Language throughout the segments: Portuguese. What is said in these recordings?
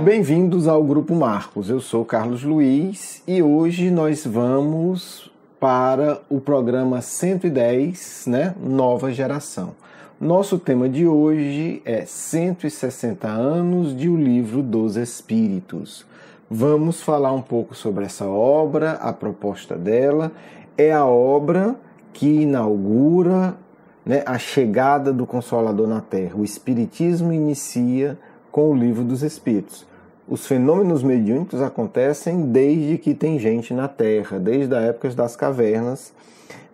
Bem-vindos ao Grupo Marcos, eu sou Carlos Luiz e hoje nós vamos para o programa 110, Nova Geração. Nosso tema de hoje é 160 anos de O Livro dos Espíritos. Vamos falar um pouco sobre essa obra, a proposta dela. É a obra que inaugura a chegada do Consolador na Terra. O Espiritismo inicia com o Livro dos Espíritos. Os fenômenos mediúnicos acontecem desde que tem gente na Terra, desde a época das cavernas.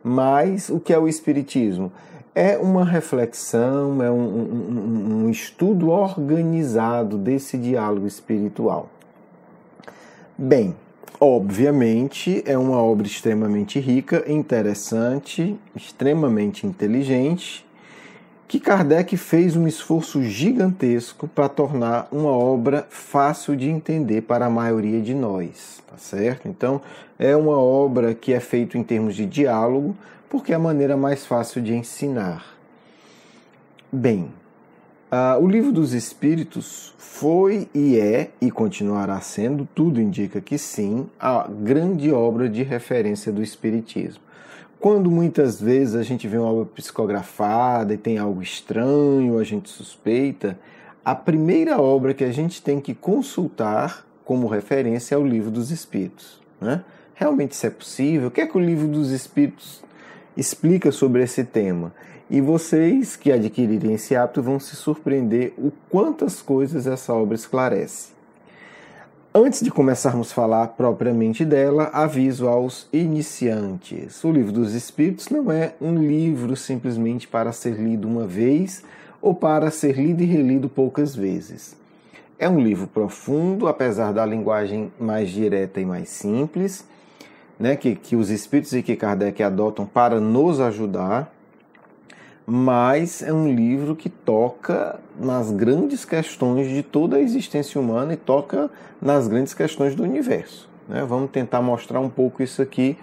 Mas o que é o Espiritismo? É uma reflexão, é um estudo organizado desse diálogo espiritual. Bem, obviamente é uma obra extremamente rica, interessante, extremamente inteligente, que Kardec fez um esforço gigantesco para tornar uma obra fácil de entender para a maioria de nós, tá certo? Então, é uma obra que é feita em termos de diálogo, porque é a maneira mais fácil de ensinar. Bem, o Livro dos Espíritos foi e é, e continuará sendo, tudo indica que sim, a grande obra de referência do Espiritismo. Quando muitas vezes a gente vê uma obra psicografada e tem algo estranho, a gente suspeita, a primeira obra que a gente tem que consultar como referência é o Livro dos Espíritos. Realmente isso é possível? O que é que o Livro dos Espíritos explica sobre esse tema? E vocês que adquirirem esse hábito vão se surpreender o quantas coisas essa obra esclarece. Antes de começarmos a falar propriamente dela, aviso aos iniciantes. O Livro dos Espíritos não é um livro simplesmente para ser lido uma vez ou para ser lido e relido poucas vezes. É um livro profundo, apesar da linguagem mais direta e mais simples, que os Espíritos e que Kardec adotam para nos ajudar, mas é um livro que toca nas grandes questões de toda a existência humana e toca nas grandes questões do universo. Vamos tentar mostrar um pouco isso aqui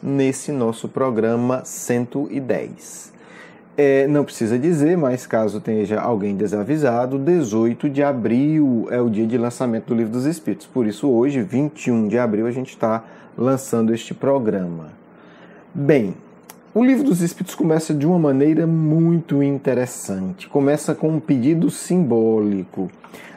nesse nosso programa 110. Não precisa dizer, mas caso tenha alguém desavisado, 18 de abril é o dia de lançamento do Livro dos Espíritos. Por isso hoje, 21 de abril, a gente está lançando este programa. Bem, o Livro dos Espíritos começa de uma maneira muito interessante. Começa com um pedido simbólico.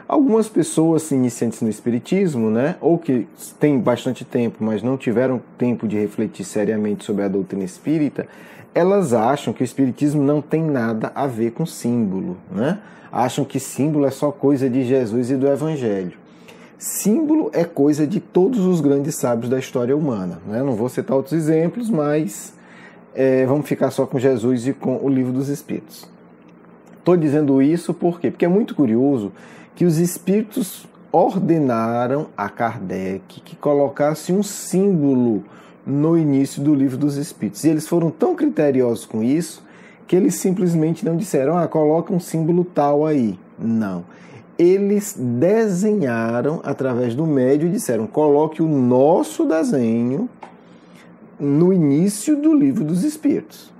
Algumas pessoas iniciantes no Espiritismo, ou que têm bastante tempo, mas não tiveram tempo de refletir seriamente sobre a doutrina espírita, elas acham que o Espiritismo não tem nada a ver com símbolo. Acham que símbolo é só coisa de Jesus e do Evangelho. Símbolo é coisa de todos os grandes sábios da história humana. Não vou citar outros exemplos, mas vamos ficar só com Jesus e com o Livro dos Espíritos. Estou dizendo isso por quê? Porque é muito curioso que os Espíritos ordenaram a Kardec que colocasse um símbolo no início do Livro dos Espíritos. E eles foram tão criteriosos com isso que eles simplesmente não disseram, coloca um símbolo tal aí. Não. Eles desenharam através do médium e disseram, coloque o nosso desenho no início do Livro dos Espíritos.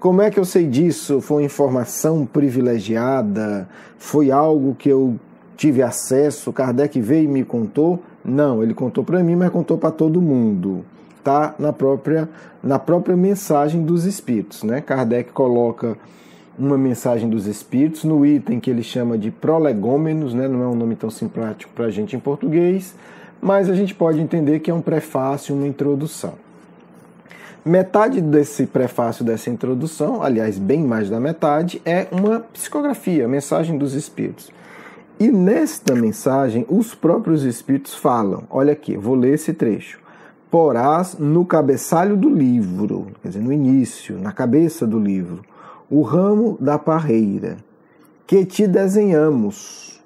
Como é que eu sei disso? Foi informação privilegiada? Foi algo que eu tive acesso? Kardec veio e me contou? Não, ele contou para mim, mas contou para todo mundo. Está na própria mensagem dos Espíritos. Kardec coloca uma mensagem dos Espíritos no item que ele chama de prolegômenos, não é um nome tão simpático para a gente em português, mas a gente pode entender que é um prefácio, uma introdução. Metade desse prefácio, dessa introdução, aliás, bem mais da metade, é uma psicografia, mensagem dos Espíritos. E nesta mensagem, os próprios Espíritos falam, olha aqui, vou ler esse trecho. Porás no cabeçalho do livro, quer dizer, no início, na cabeça do livro, o ramo da parreira, que te desenhamos.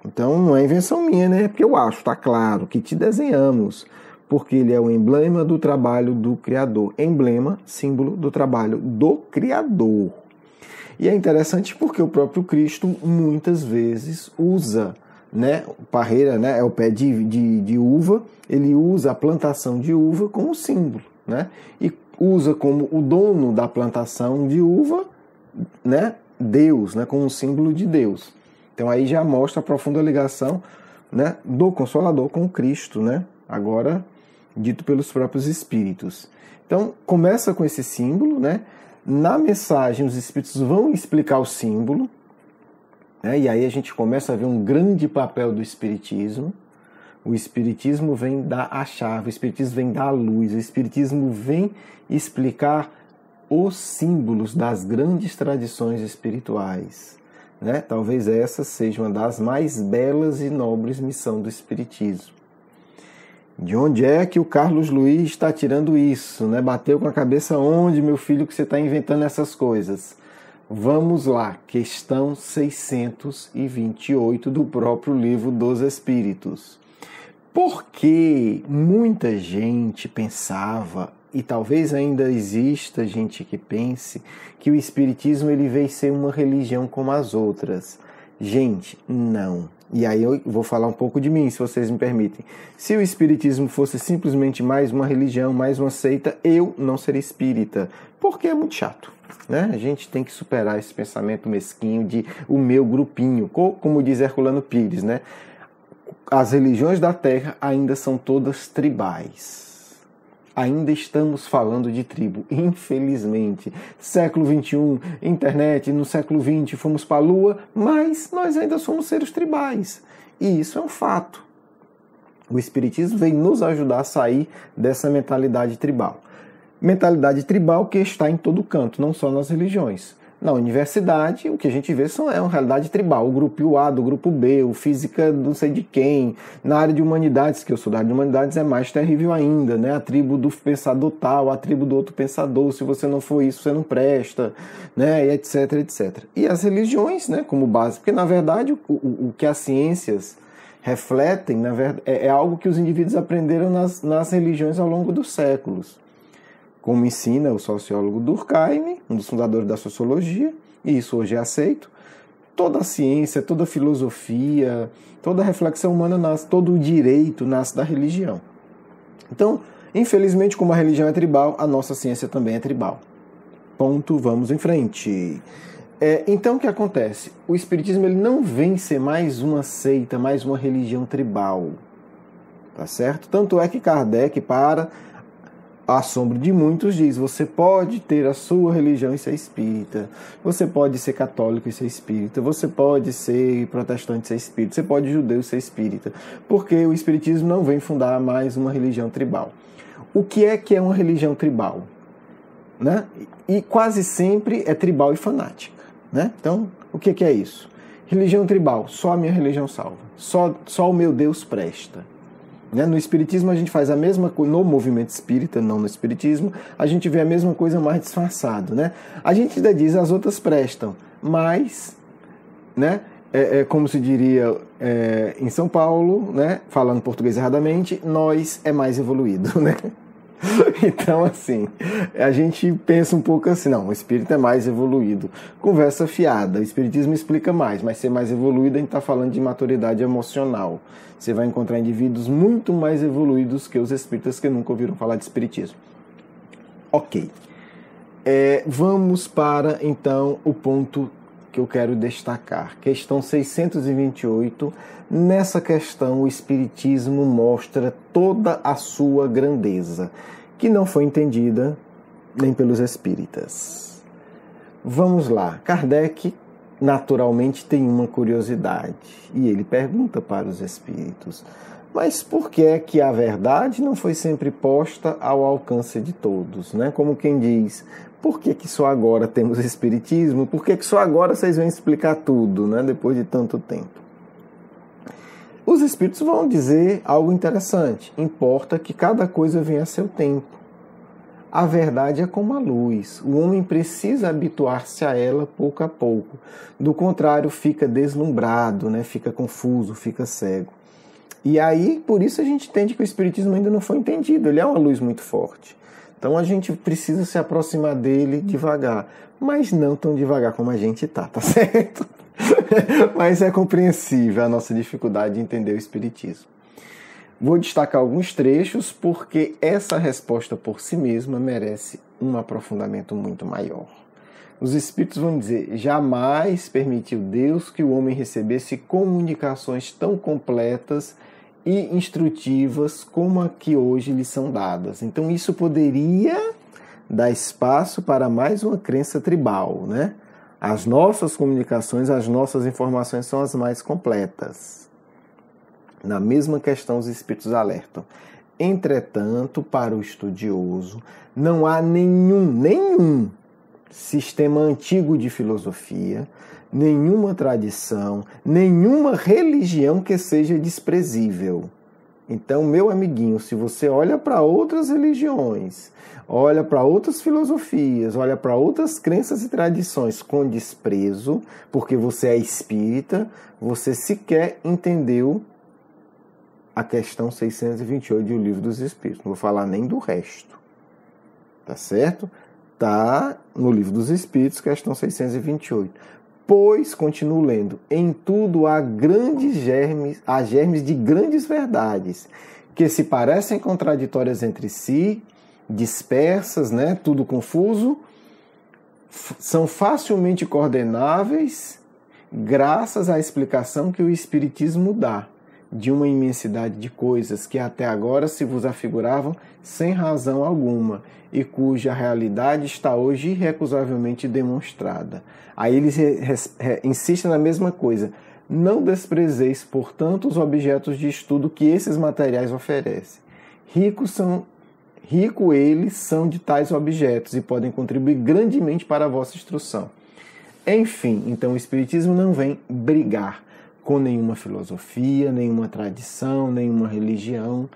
Então, não é invenção minha, porque eu acho, está claro, que te desenhamos. Porque ele é o emblema do trabalho do Criador. Emblema, símbolo do trabalho do Criador. E é interessante porque o próprio Cristo muitas vezes usa, parreira, é o pé de uva, ele usa a plantação de uva como símbolo, e usa como o dono da plantação de uva, Deus, como um símbolo de Deus. Então aí já mostra a profunda ligação né, do Consolador com Cristo, né, agora dito pelos próprios Espíritos. Então, começa com esse símbolo, né? Na mensagem, os Espíritos vão explicar o símbolo, né? E aí a gente começa a ver um grande papel do Espiritismo. O Espiritismo vem dar a chave, o Espiritismo vem dar a luz, o Espiritismo vem explicar os símbolos das grandes tradições espirituais, né? Talvez essa seja uma das mais belas e nobres missões do Espiritismo. De onde é que o Carlos Luiz está tirando isso, né? Bateu com a cabeça onde, meu filho, que você está inventando essas coisas? Vamos lá, questão 628 do próprio Livro dos Espíritos. Por que muita gente pensava, e talvez ainda exista gente que pense, que o Espiritismo ele veio ser uma religião como as outras? Gente, não. E aí eu vou falar um pouco de mim, se vocês me permitem. Se o Espiritismo fosse simplesmente mais uma religião, mais uma seita, eu não seria espírita, porque é muito chato, né? A gente tem que superar esse pensamento mesquinho de o meu grupinho, como diz Herculano Pires, né? As religiões da Terra ainda são todas tribais. Ainda estamos falando de tribo, infelizmente. Século XXI, internet, no século XX fomos para a Lua, mas nós ainda somos seres tribais. E isso é um fato. O Espiritismo vem nos ajudar a sair dessa mentalidade tribal. Mentalidade tribal que está em todo canto, não só nas religiões. Na universidade, o que a gente vê é uma realidade tribal. O grupo A do grupo B, o física não sei de quem. Na área de humanidades, que eu sou da área de humanidades, é mais terrível ainda, né? A tribo do pensador tal, a tribo do outro pensador. Se você não for isso, você não presta, né? E etc, etc. E as religiões, né? Como base. Porque, na verdade, o que as ciências refletem, na verdade, é algo que os indivíduos aprenderam nas religiões ao longo dos séculos. Como ensina o sociólogo Durkheim, um dos fundadores da sociologia, e isso hoje é aceito, toda a ciência, toda a filosofia, toda a reflexão humana nasce, todo o direito nasce da religião. Então, infelizmente, como a religião é tribal, a nossa ciência também é tribal. Ponto, vamos em frente. Então, o que acontece? O Espiritismo ele não vem ser mais uma seita, mais uma religião tribal, tá certo? Tanto é que Kardec, para assombro de muitos, diz: você pode ter a sua religião e ser espírita, você pode ser católico e ser espírita, você pode ser protestante e ser espírita, você pode judeu e ser espírita, porque o Espiritismo não vem fundar mais uma religião tribal. O que é uma religião tribal? Né? E quase sempre é tribal e fanática. Né? Então, o que é isso? Religião tribal, só a minha religião salva, só o meu Deus presta. No Espiritismo a gente faz a mesma coisa, no movimento espírita, não no Espiritismo, a gente vê a mesma coisa mais disfarçado, né? A gente ainda diz as outras prestam, mas, né, como se diria em São Paulo, né, falando português erradamente, nós é mais evoluído, né? Então, assim, a gente pensa um pouco assim, não, o espírito é mais evoluído. Conversa fiada, o Espiritismo explica mais, mas ser mais evoluído a gente está falando de maturidade emocional. Você vai encontrar indivíduos muito mais evoluídos que os espíritas que nunca ouviram falar de Espiritismo. Ok. Vamos para, então, o ponto que eu quero destacar. Questão 628. Nessa questão, o Espiritismo mostra toda a sua grandeza, que não foi entendida nem pelos espíritas. Vamos lá. Kardec, naturalmente, tem uma curiosidade, e ele pergunta para os espíritos: mas por que é que a verdade não foi sempre posta ao alcance de todos? Né? Como quem diz, por que só agora temos espiritismo? Por que só agora vocês vão explicar tudo, né? Depois de tanto tempo? Os espíritos vão dizer algo interessante. Importa que cada coisa venha a seu tempo. A verdade é como a luz. O homem precisa habituar-se a ela pouco a pouco. Do contrário, fica deslumbrado, né? Fica confuso, fica cego. E aí, por isso a gente entende que o Espiritismo ainda não foi entendido. Ele é uma luz muito forte. Então a gente precisa se aproximar dele devagar. Mas não tão devagar como a gente tá certo? Mas é compreensível a nossa dificuldade de entender o Espiritismo. Vou destacar alguns trechos porque essa resposta por si mesma merece um aprofundamento muito maior. Os espíritos vão dizer: jamais permitiu Deus que o homem recebesse comunicações tão completas e instrutivas como a que hoje lhe são dadas. Então isso poderia dar espaço para mais uma crença tribal, né? As nossas comunicações, as nossas informações são as mais completas. Na mesma questão, os espíritos alertam: entretanto, para o estudioso, não há nenhum sistema antigo de filosofia, nenhuma tradição, nenhuma religião que seja desprezível. Então, meu amiguinho, se você olha para outras religiões, olha para outras filosofias, olha para outras crenças e tradições com desprezo, porque você é espírita, você sequer entendeu a questão 628 do Livro dos Espíritos. Não vou falar nem do resto. Tá certo? Tá no Livro dos Espíritos, questão 628. Pois, continuo lendo, em tudo há germes de grandes verdades, que se parecem contraditórias entre si, dispersas, né? Tudo confuso, são facilmente coordenáveis graças à explicação que o Espiritismo dá de uma imensidade de coisas que até agora se vos afiguravam sem razão alguma e cuja realidade está hoje irrecusavelmente demonstrada. Aí eles insistem na mesma coisa. Não desprezeis, portanto, os objetos de estudo que esses materiais oferecem. Ricos eles são de tais objetos e podem contribuir grandemente para a vossa instrução. Enfim, então o Espiritismo não vem brigar com nenhuma filosofia, nenhuma tradição, nenhuma religião,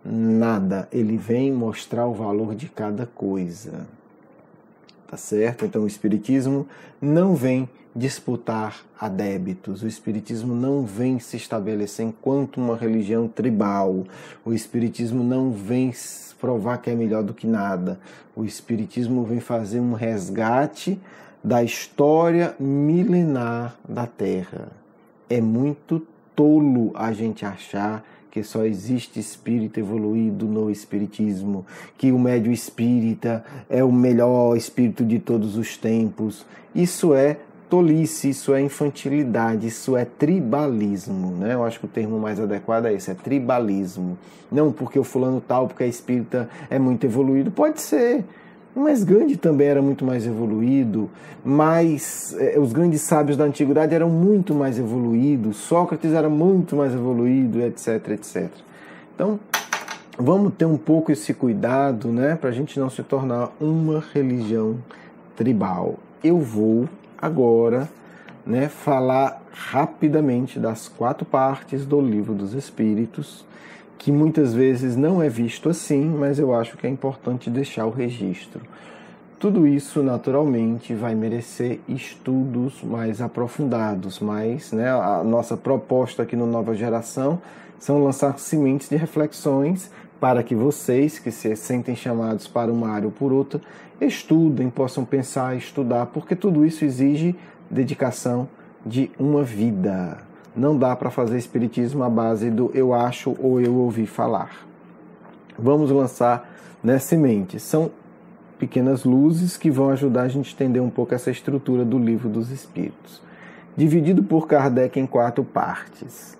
nada. Ele vem mostrar o valor de cada coisa. Tá certo? Então o Espiritismo não vem disputar adébitos. O Espiritismo não vem se estabelecer enquanto uma religião tribal. O Espiritismo não vem provar que é melhor do que nada. O Espiritismo vem fazer um resgate da história milenar da Terra. É muito tolo a gente achar que só existe espírito evoluído no espiritismo, que o médium espírita é o melhor espírito de todos os tempos. Isso é tolice, isso é infantilidade, isso é tribalismo, né? Eu acho que o termo mais adequado é esse, é tribalismo. Não porque o fulano tal, porque é espírita, é muito evoluído. Pode ser, mas Gandhi também era muito mais evoluído, mas os grandes sábios da antiguidade eram muito mais evoluídos, Sócrates era muito mais evoluído, etc, etc. Então, vamos ter um pouco esse cuidado, né, para a gente não se tornar uma religião tribal. Eu vou agora, né, falar rapidamente das 4 partes do Livro dos Espíritos, que muitas vezes não é visto assim, mas eu acho que é importante deixar o registro. Tudo isso, naturalmente, vai merecer estudos mais aprofundados, mas, né, a nossa proposta aqui no Nova Geração são lançar sementes de reflexões para que vocês, que se sentem chamados para uma área ou por outra, estudem, possam pensar, estudar, porque tudo isso exige dedicação de uma vida. Não dá para fazer espiritismo à base do eu acho ou eu ouvi falar. Vamos lançar, né, sementes. São pequenas luzes que vão ajudar a gente a entender um pouco essa estrutura do Livro dos Espíritos. Dividido por Kardec em 4 partes.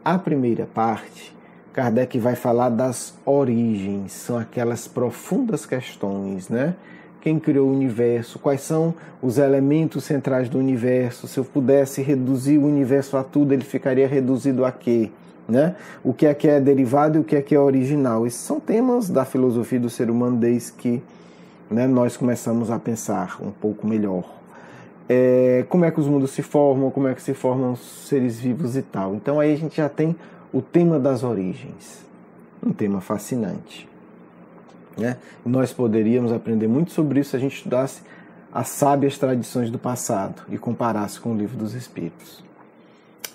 A primeira parte, Kardec vai falar das origens, são aquelas profundas questões, né? Quem criou o universo, quais são os elementos centrais do universo, se eu pudesse reduzir o universo a tudo, ele ficaria reduzido a quê? Né? O que é derivado e o que é original. Esses são temas da filosofia do ser humano desde que, né, nós começamos a pensar um pouco melhor. Como é que os mundos se formam, como é que se formam os seres vivos e tal. Então aí a gente já tem o tema das origens, um tema fascinante. Né? Nós poderíamos aprender muito sobre isso se a gente estudasse as sábias tradições do passado e comparasse com o Livro dos Espíritos.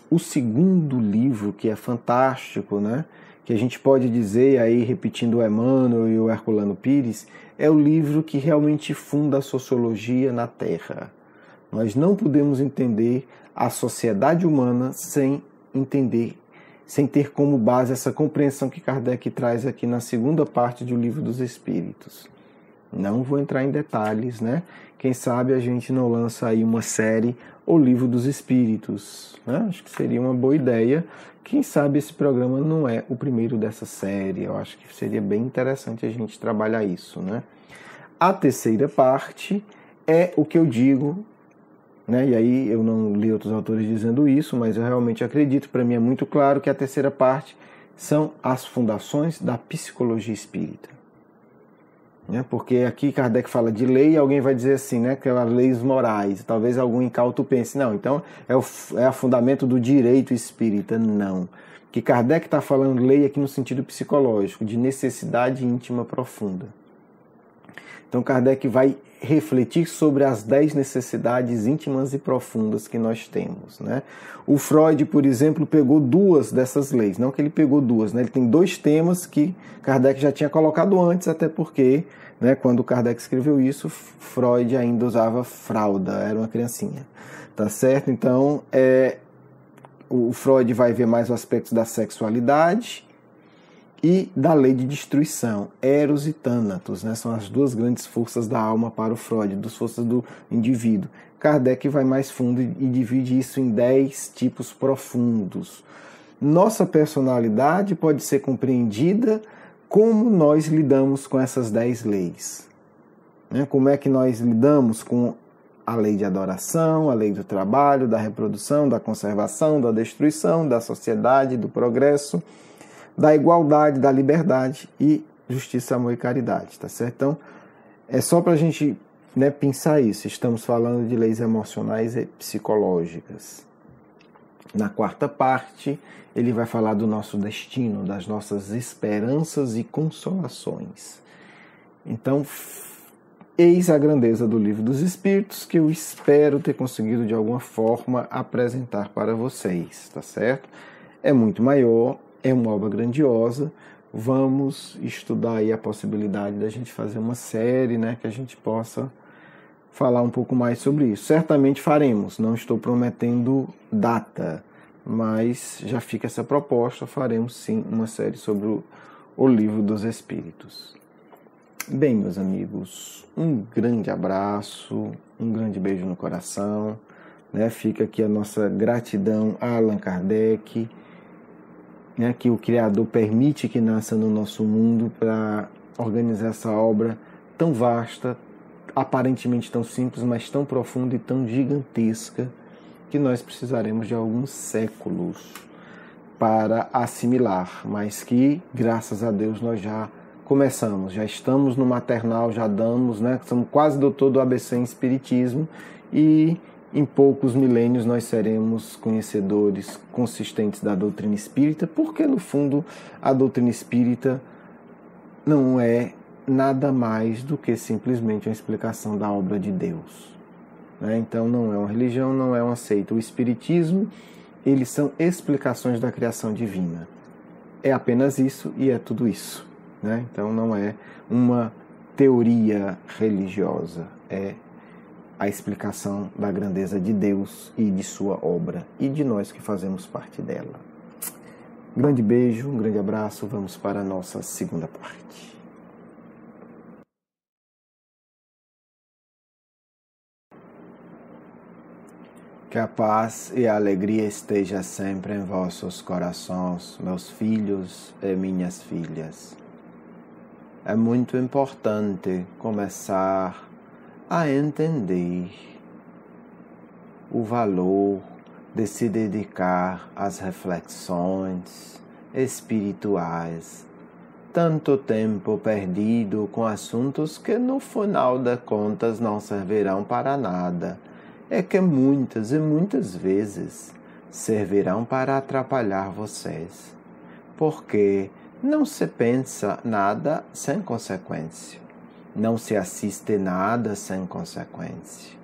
O segundo livro, que é fantástico, né? Que a gente pode dizer, aí repetindo o Emmanuel e o Herculano Pires, é o livro que realmente funda a sociologia na Terra. Nós não podemos entender a sociedade humana sem ter como base essa compreensão que Kardec traz aqui na segunda parte do Livro dos Espíritos. Não vou entrar em detalhes, né? Quem sabe a gente não lança aí uma série O Livro dos Espíritos, né? Acho que seria uma boa ideia. Quem sabe esse programa não é o primeiro dessa série. Eu acho que seria bem interessante a gente trabalhar isso, né? A terceira parte é o que eu digo, né? E aí eu não li outros autores dizendo isso, mas eu realmente acredito, para mim é muito claro que a terceira parte são as fundações da psicologia espírita. Porque aqui Kardec fala de lei e alguém vai dizer assim, né, aquelas leis morais. Talvez algum incauto pense, não, então é o fundamento do direito espírita. Não. Que Kardec está falando lei aqui no sentido psicológico, de necessidade íntima profunda. Então Kardec vai refletir sobre as 10 necessidades íntimas e profundas que nós temos, né? O Freud, por exemplo, pegou 2 dessas leis. Não que ele pegou 2, né? Ele tem 2 temas que Kardec já tinha colocado antes, até porque, né, quando Kardec escreveu isso, Freud ainda usava fralda, era uma criancinha, tá certo? Então, o Freud vai ver mais os aspectos da sexualidade e da lei de destruição, Eros e Thanatos, né? São as 2 grandes forças da alma para o Freud, 2 forças do indivíduo. Kardec vai mais fundo e divide isso em 10 tipos profundos. Nossa personalidade pode ser compreendida como nós lidamos com essas 10 leis. Né? Como é que nós lidamos com a lei de adoração, a lei do trabalho, da reprodução, da conservação, da destruição, da sociedade, do progresso, da igualdade, da liberdade e justiça, amor e caridade, tá certo? Então, é só para a gente, né, pensar isso. Estamos falando de leis emocionais e psicológicas. Na 4ª parte, ele vai falar do nosso destino, das nossas esperanças e consolações. Então, eis a grandeza do Livro dos Espíritos, que eu espero ter conseguido, de alguma forma, apresentar para vocês, tá certo? É muito maior, é uma obra grandiosa. Vamos estudar aí a possibilidade da gente fazer uma série, né, que a gente possa falar um pouco mais sobre isso. Certamente faremos, não estou prometendo data, mas já fica essa proposta, faremos sim uma série sobre o Livro dos Espíritos. Bem, meus amigos, um grande abraço, um grande beijo no coração, né? Fica aqui a nossa gratidão a Allan Kardec, né, que o Criador permite que nasça no nosso mundo para organizar essa obra tão vasta, aparentemente tão simples, mas tão profunda e tão gigantesca, que nós precisaremos de alguns séculos para assimilar, mas que, graças a Deus, nós já começamos, já estamos no maternal, já damos, né, somos quase doutor do ABC em Espiritismo, e em poucos milênios nós seremos conhecedores consistentes da doutrina espírita, porque no fundo a doutrina espírita não é nada mais do que simplesmente uma explicação da obra de Deus. Então não é uma religião, não é uma seita. O espiritismo, eles são explicações da criação divina. É apenas isso e é tudo isso. Então não é uma teoria religiosa, é a explicação da grandeza de Deus e de sua obra, e de nós que fazemos parte dela. Grande beijo, um grande abraço, vamos para a nossa segunda parte. Que a paz e a alegria esteja sempre em vossos corações, meus filhos e minhas filhas. É muito importante começar a entender o valor de se dedicar às reflexões espirituais. Tanto tempo perdido com assuntos que no final das contas não servirão para nada, é que muitas e muitas vezes servirão para atrapalhar vocês, porque não se pensa nada sem consequência. Não se assiste nada sem consequência.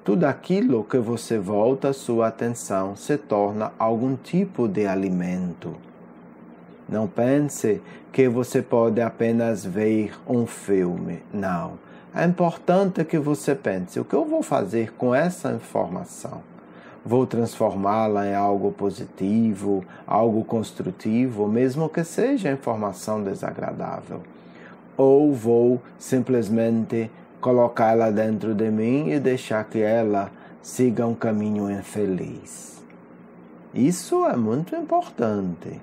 Tudo aquilo que você volta a sua atenção se torna algum tipo de alimento. Não pense que você pode apenas ver um filme. Não. É importante que você pense: o que eu vou fazer com essa informação? Vou transformá-la em algo positivo, algo construtivo, mesmo que seja informação desagradável. ou vou simplesmente colocá-la dentro de mim e deixar que ela siga um caminho infeliz? Isso é muito importante.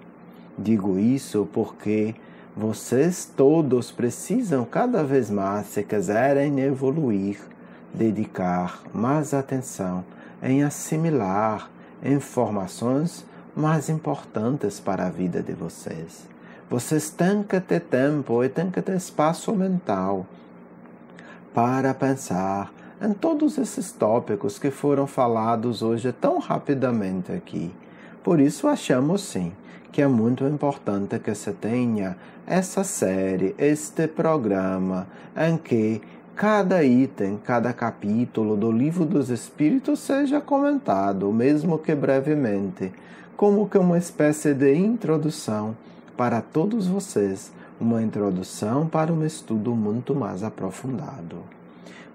Digo isso porque vocês todos precisam cada vez mais, se quiserem evoluir, dedicar mais atenção em assimilar informações mais importantes para a vida de vocês. Vocês têm que ter tempo e têm que ter espaço mental para pensar em todos esses tópicos que foram falados hoje tão rapidamente aqui. Por isso achamos sim que é muito importante que se tenha essa série, este programa, em que cada item, cada capítulo do Livro dos Espíritos seja comentado, mesmo que brevemente, como que uma espécie de introdução para todos vocês, uma introdução para um estudo muito mais aprofundado.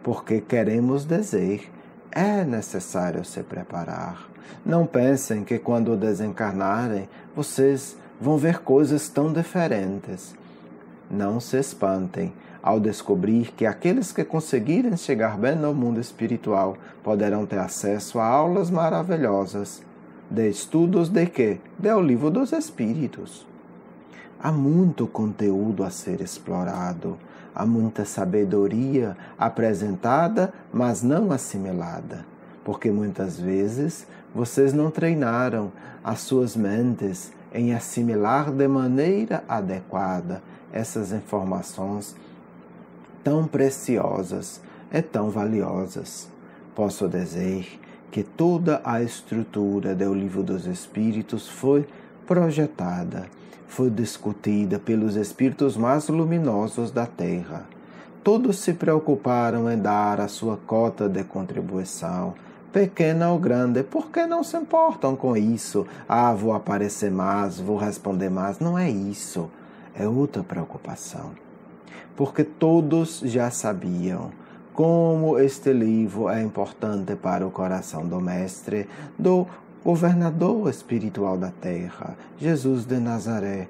Porque queremos dizer, é necessário se preparar. Não pensem que quando desencarnarem, vocês vão ver coisas tão diferentes. Não se espantem ao descobrir que aqueles que conseguirem chegar bem no mundo espiritual poderão ter acesso a aulas maravilhosas de estudos de quê? Do Livro dos Espíritos. Há muito conteúdo a ser explorado, há muita sabedoria apresentada, mas não assimilada, porque muitas vezes vocês não treinaram as suas mentes em assimilar de maneira adequada essas informações tão preciosas e tão valiosas. Posso dizer que toda a estrutura do Livro dos Espíritos foi projetada, foi discutida pelos espíritos mais luminosos da Terra. Todos se preocuparam em dar a sua cota de contribuição, pequena ou grande, porque não se importam com isso. Ah, vou aparecer mais, vou responder mais. Não é isso, é outra preocupação. Porque todos já sabiam como este livro é importante para o coração do Mestre, do governador espiritual da Terra, Jesus de Nazaré.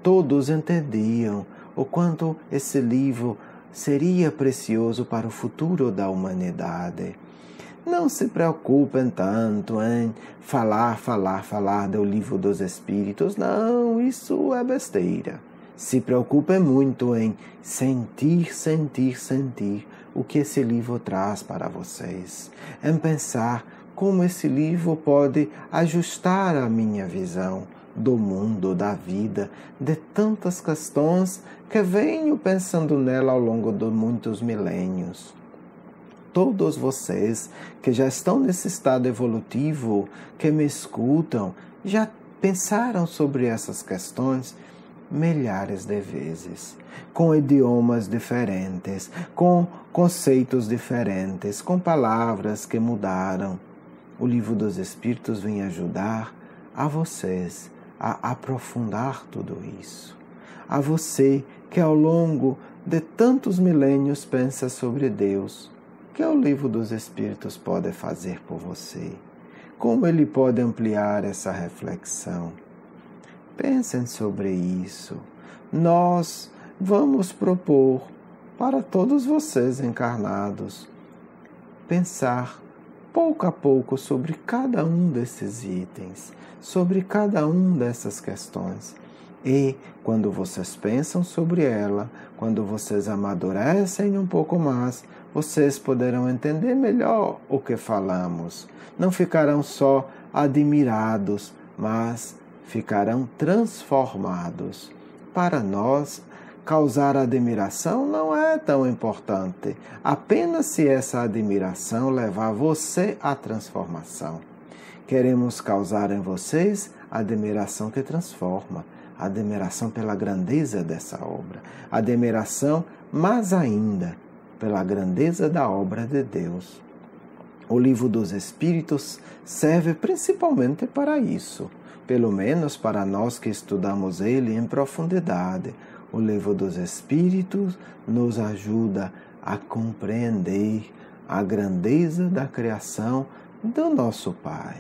Todos entendiam o quanto esse livro seria precioso para o futuro da humanidade. Não se preocupem tanto em falar do Livro dos Espíritos. Não, isso é besteira. Se preocupem muito em sentir o que esse livro traz para vocês. Em pensar como esse livro pode ajustar a minha visão do mundo, da vida, de tantas questões que venho pensando nela ao longo de muitos milênios. Todos vocês que já estão nesse estado evolutivo, que me escutam, já pensaram sobre essas questões milhares de vezes, com idiomas diferentes, com conceitos diferentes, com palavras que mudaram. O Livro dos Espíritos vem ajudar a vocês a aprofundar tudo isso. A você que ao longo de tantos milênios pensa sobre Deus, o que o Livro dos Espíritos pode fazer por você? Como ele pode ampliar essa reflexão? Pensem sobre isso. Nós vamos propor para todos vocês encarnados pensar pouco a pouco sobre cada um desses itens, sobre cada um dessas questões. E quando vocês pensam sobre ela, quando vocês amadurecem um pouco mais, vocês poderão entender melhor o que falamos. Não ficarão só admirados, mas ficarão transformados. Para nós, causar admiração não é tão importante, apenas se essa admiração levar você à transformação. Queremos causar em vocês a admiração que transforma, a admiração pela grandeza dessa obra, a admiração mais ainda pela grandeza da obra de Deus. O Livro dos Espíritos serve principalmente para isso, pelo menos para nós que estudamos ele em profundidade. O Livro dos Espíritos nos ajuda a compreender a grandeza da criação do nosso Pai,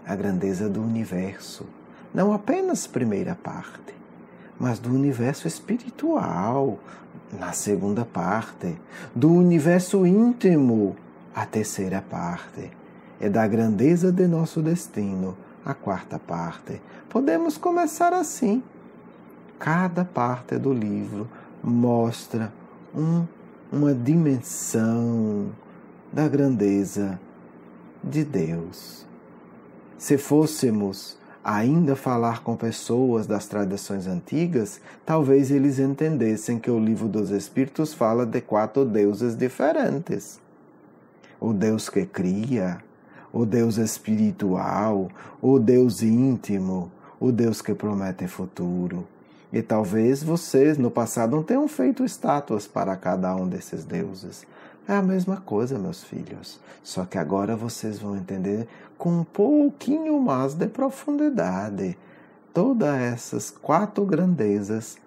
a grandeza do universo, não apenas primeira parte, mas do universo espiritual, na segunda parte, do universo íntimo, a terceira parte, e da grandeza de nosso destino, a quarta parte. Podemos começar assim. Cada parte do livro mostra uma dimensão da grandeza de Deus. Se fôssemos ainda falar com pessoas das tradições antigas, talvez eles entendessem que o livro dos Espíritos fala de 4 deuses diferentes. O Deus que cria, o Deus espiritual, o Deus íntimo, o Deus que promete futuro. E talvez vocês no passado não tenham feito estátuas para cada um desses deuses. É a mesma coisa, meus filhos, só que agora vocês vão entender com um pouquinho mais de profundidade. Todas essas 4 grandezas,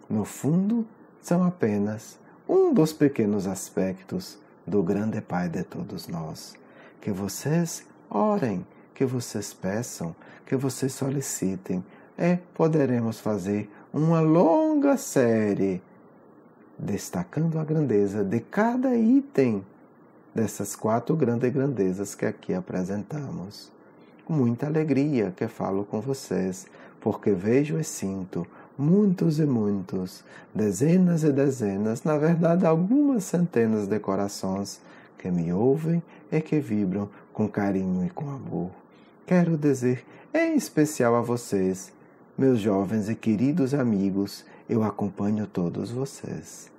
no fundo, são apenas um dos pequenos aspectos do grande Pai de todos nós. Que vocês orem, que vocês peçam, que vocês solicitem, e poderemos fazer uma longa série destacando a grandeza de cada item dessas 4 grandes grandezas que aqui apresentamos. Com muita alegria que falo com vocês, porque vejo e sinto muitos e muitos, dezenas e dezenas, na verdade algumas centenas de corações que me ouvem e que vibram com carinho e com amor. Quero dizer em especial a vocês, meus jovens e queridos amigos, eu acompanho todos vocês.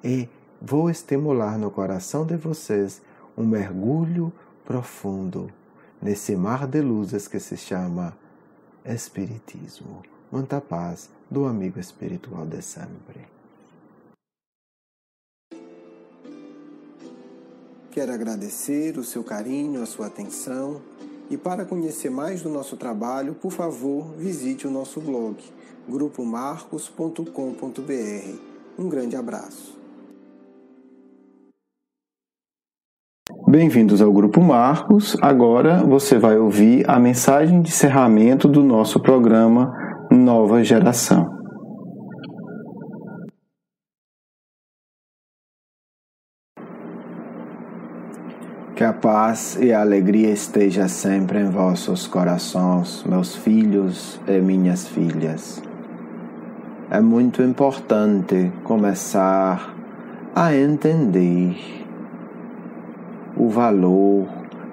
E vou estimular no coração de vocês um mergulho profundo nesse mar de luzes que se chama Espiritismo. Muita paz do amigo espiritual de sempre. Quero agradecer o seu carinho, a sua atenção. E para conhecer mais do nosso trabalho, por favor, visite o nosso blog, grupomarcos.com.br. Um grande abraço. Bem-vindos ao Grupo Marcos. Agora você vai ouvir a mensagem de encerramento do nosso programa Nova Geração. Que a paz e a alegria esteja sempre em vossos corações, meus filhos e minhas filhas. É muito importante começar a entender o valor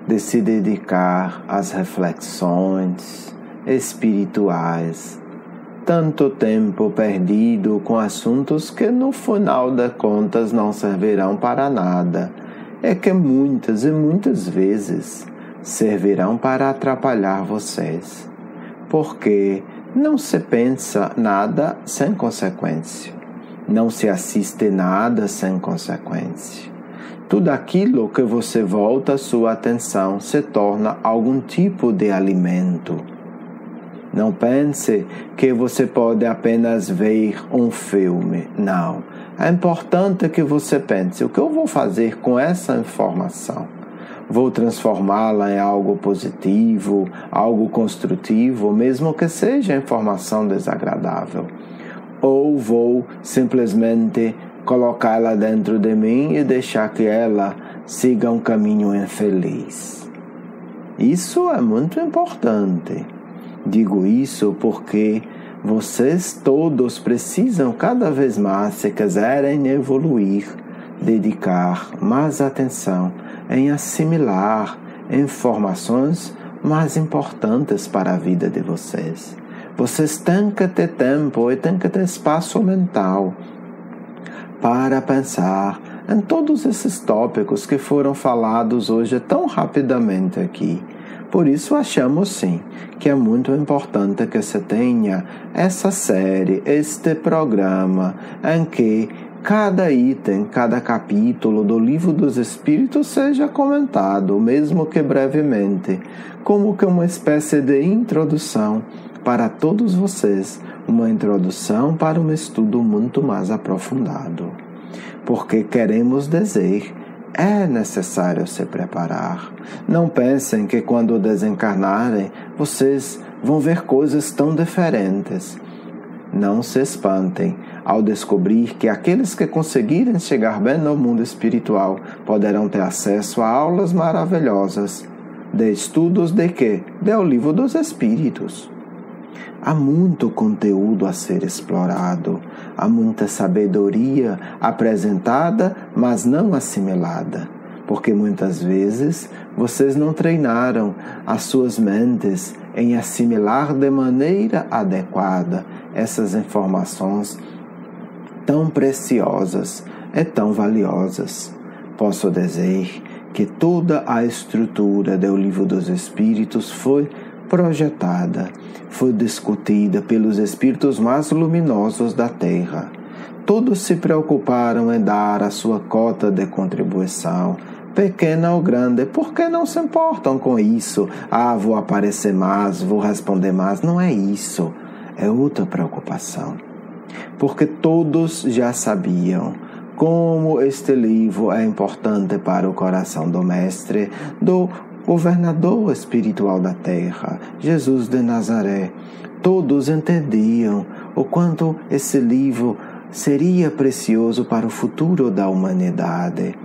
de se dedicar às reflexões espirituais. Tanto tempo perdido com assuntos que no final das contas não servirão para nada. É que muitas e muitas vezes servirão para atrapalhar vocês, porque não se pensa nada sem consequência, não se assiste nada sem consequência. Tudo aquilo que você volta a sua atenção se torna algum tipo de alimento. Não pense que você pode apenas ver um filme, não. É importante que você pense, o que eu vou fazer com essa informação? Vou transformá-la em algo positivo, algo construtivo, mesmo que seja informação desagradável? Ou vou simplesmente colocá-la dentro de mim e deixar que ela siga um caminho infeliz? Isso é muito importante. Digo isso porque vocês todos precisam cada vez mais, se quiserem evoluir, dedicar mais atenção em assimilar informações mais importantes para a vida de vocês. Vocês têm que ter tempo e têm que ter espaço mental para pensar em todos esses tópicos que foram falados hoje tão rapidamente aqui. Por isso achamos sim que é muito importante que se tenha essa série, este programa, em que cada item, cada capítulo do Livro dos Espíritos seja comentado, mesmo que brevemente, como que uma espécie de introdução para todos vocês, uma introdução para um estudo muito mais aprofundado. Porque queremos dizer, é necessário se preparar. Não pensem que quando desencarnarem, vocês vão ver coisas tão diferentes. Não se espantem ao descobrir que aqueles que conseguirem chegar bem no mundo espiritual poderão ter acesso a aulas maravilhosas de estudos de quê? Do Livro dos Espíritos. Há muito conteúdo a ser explorado, há muita sabedoria apresentada, mas não assimilada, porque muitas vezes vocês não treinaram as suas mentes em assimilar de maneira adequada essas informações tão preciosas e tão valiosas. Posso dizer que toda a estrutura do Livro dos Espíritos foi projetada, foi discutida pelos espíritos mais luminosos da Terra. Todos se preocuparam em dar a sua cota de contribuição, pequena ou grande, porque não se importam com isso. Vou aparecer mais, vou responder mais. Não é isso, é outra preocupação. Porque todos já sabiam como este livro é importante para o coração do Mestre, do governador espiritual da Terra, Jesus de Nazaré. Todos entendiam o quanto esse livro seria precioso para o futuro da humanidade.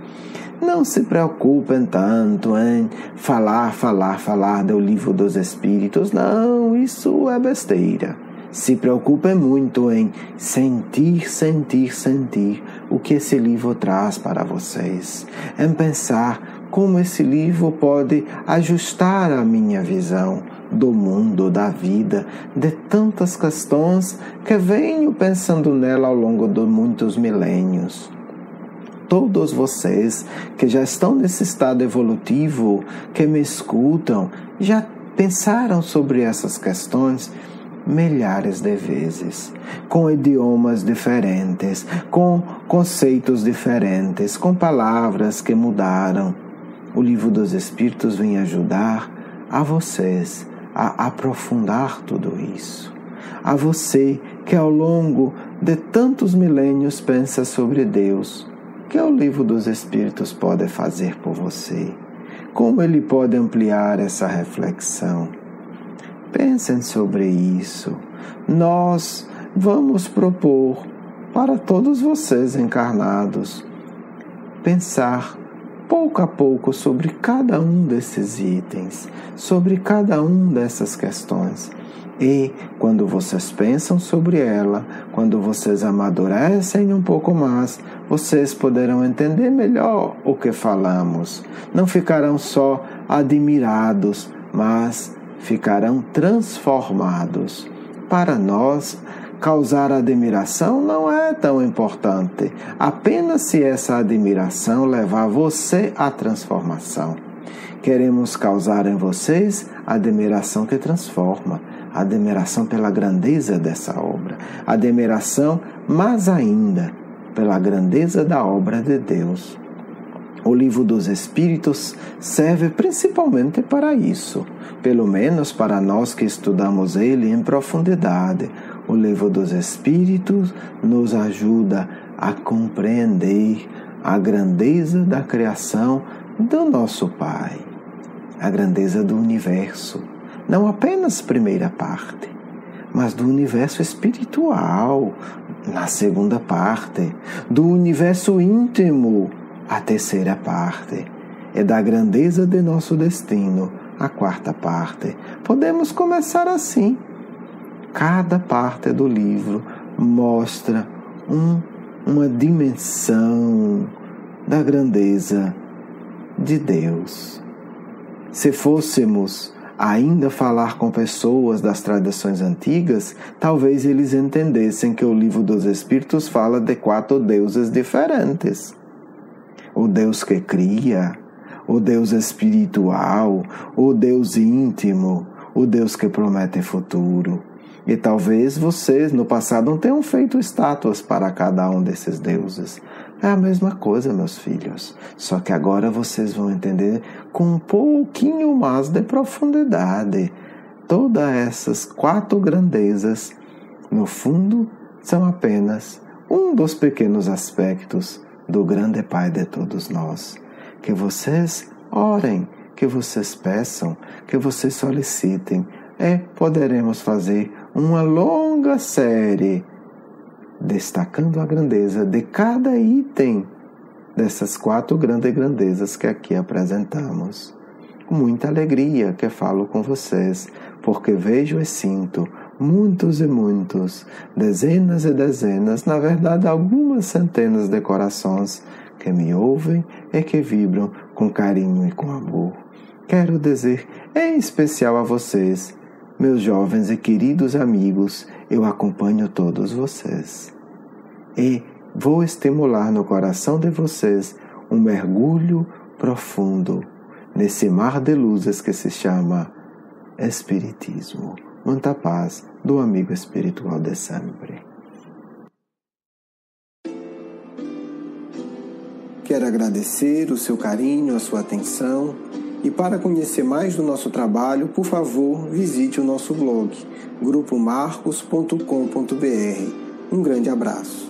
Não se preocupem tanto em falar do Livro dos Espíritos. Não, isso é besteira. Se preocupem muito em sentir o que esse livro traz para vocês. Em pensar como esse livro pode ajustar a minha visão do mundo, da vida, de tantas questões que venho pensando nela ao longo de muitos milênios. Todos vocês que já estão nesse estado evolutivo, que me escutam, já pensaram sobre essas questões milhares de vezes, com idiomas diferentes, com conceitos diferentes, com palavras que mudaram. O Livro dos Espíritos vem ajudar a vocês a aprofundar tudo isso. A você que ao longo de tantos milênios pensa sobre Deus, o que o Livro dos Espíritos pode fazer por você? Como ele pode ampliar essa reflexão? Pensem sobre isso. Nós vamos propor para todos vocês encarnados pensar pouco a pouco sobre cada um desses itens, sobre cada um dessas questões. E quando vocês pensam sobre ela, quando vocês amadurecem um pouco mais, vocês poderão entender melhor o que falamos. Não ficarão só admirados, mas ficarão transformados. Para nós, causar admiração não é tão importante, apenas se essa admiração levar você à transformação. Queremos causar em vocês a admiração que transforma, a admiração pela grandeza dessa obra, a admiração mais ainda pela grandeza da obra de Deus. O Livro dos Espíritos serve principalmente para isso, pelo menos para nós que estudamos ele em profundidade. O Livro dos Espíritos nos ajuda a compreender a grandeza da criação do nosso Pai, a grandeza do universo, não apenas primeira parte, mas do universo espiritual, na segunda parte, do universo íntimo, a terceira parte, e da grandeza de nosso destino, a quarta parte. Podemos começar assim. Cada parte do livro mostra uma dimensão da grandeza de Deus. Se fôssemos ainda falar com pessoas das tradições antigas, talvez eles entendessem que o Livro dos Espíritos fala de 4 deuses diferentes. O Deus que cria, o Deus espiritual, o Deus íntimo, o Deus que promete futuro. E talvez vocês no passado não tenham feito estátuas para cada um desses deuses. É a mesma coisa, meus filhos. Só que agora vocês vão entender com um pouquinho mais de profundidade. Todas essas 4 grandezas, no fundo, são apenas um dos pequenos aspectos do grande Pai de todos nós. Que vocês orem, que vocês peçam, que vocês solicitem. Poderemos fazer uma longa longa série destacando a grandeza de cada item dessas 4 grandes grandezas que aqui apresentamos. Com muita alegria que falo com vocês, porque vejo e sinto muitos e muitos, dezenas e dezenas, na verdade algumas centenas de corações que me ouvem e que vibram com carinho e com amor. Quero dizer em especial a vocês, meus jovens e queridos amigos, eu acompanho todos vocês. E vou estimular no coração de vocês um mergulho profundo nesse mar de luzes que se chama Espiritismo. Muita paz do amigo espiritual de sempre. Quero agradecer o seu carinho, a sua atenção. E para conhecer mais do nosso trabalho, por favor, visite o nosso blog, grupomarcos.com.br. Um grande abraço.